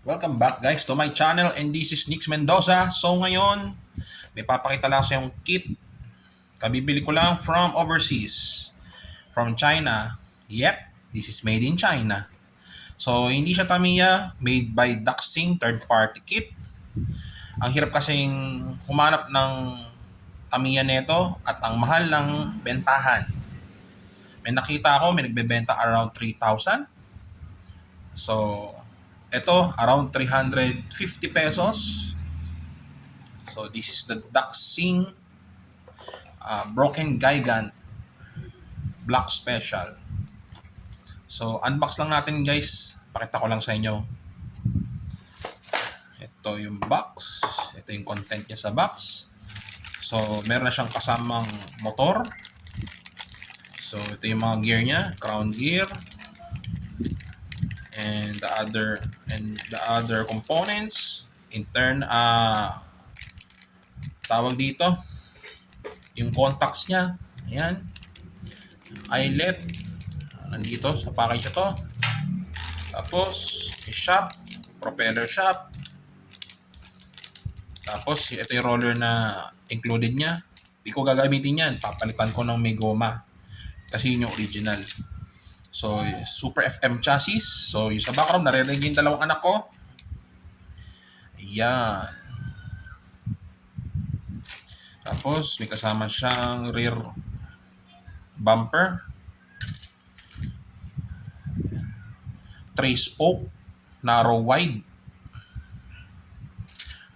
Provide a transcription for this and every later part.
Welcome back guys to my channel, and this is Nix Mendoza. So ngayon, may papakita lang sa yung kit. Kabibili ko lang from overseas. From China. Yep, this is made in China. So hindi siya Tamiya, made by Daxing third party kit. Ang hirap kasing humanap ng Tamiya neto at ang mahal ng bentahan. May nakita ako, may nagbebenta around 3,000. So ito, around 350 pesos. So, this is the Daxing Broken Gigant Black Special. So, unbox lang natin guys. Pakita ko lang sa inyo. Ito yung box. Ito yung content niya sa box. So, meron na siyang kasamang motor. So, ito yung mga gear niya. Crown gear. And the other components tawag dito yung contacts niya, ayan, eyelet nandito sa package ito, tapos shock, propeller shock, tapos ito yung roller na included niya. Hindi ko gagamitin yan, papalitan ko ng may goma kasi yun yung original. So, Super FM chassis. So, yung sa background, naririnig yung dalawang anak ko. Ayan. Tapos, may kasama siyang rear bumper. 3 spoke, narrow wide.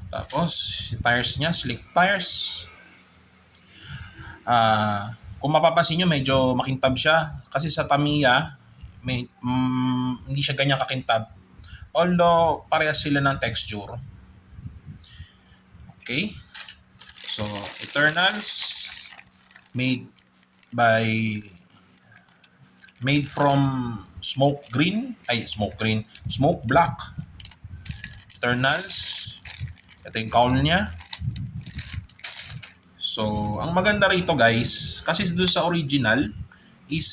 Tapos, yung tires niya, slick tires. Kung mapapansin nyo, medyo makintab siya. Kasi sa Tamiya, hindi siya ganyan kakintab. Although, parehas sila ng texture. Okay. So, Eternals, made from smoke black. Eternals. Ito yung cowl niya. So, ang maganda rito guys, kasi doon sa original is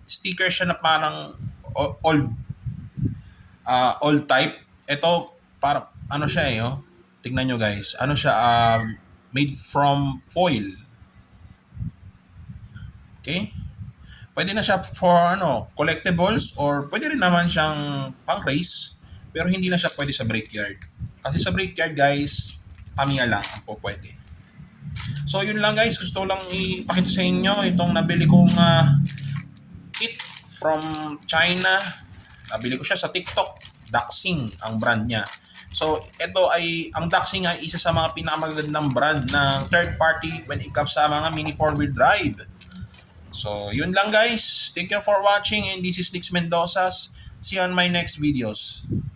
sticker siya na parang old type. Ito parang ano siya tingnan nyo guys. Ano siya, made from foil. Okay? Pwede na siya for collectibles, or pwede rin naman siyang pang race, pero hindi na siya pwede sa brickyard. Kasi sa brickyard guys, Tamiya lang ang po pwede. So yun lang guys, gusto lang ipakita sa inyo itong nabili kong kit from China. Nabili ko siya sa TikTok, Daxing ang brand niya. So ang Daxing ay isa sa mga pinakamagandang brand ng third party when it comes sa mga mini 4-wheel drive. So yun lang guys, thank you for watching, and this is Nix Mendoza. See you on my next videos.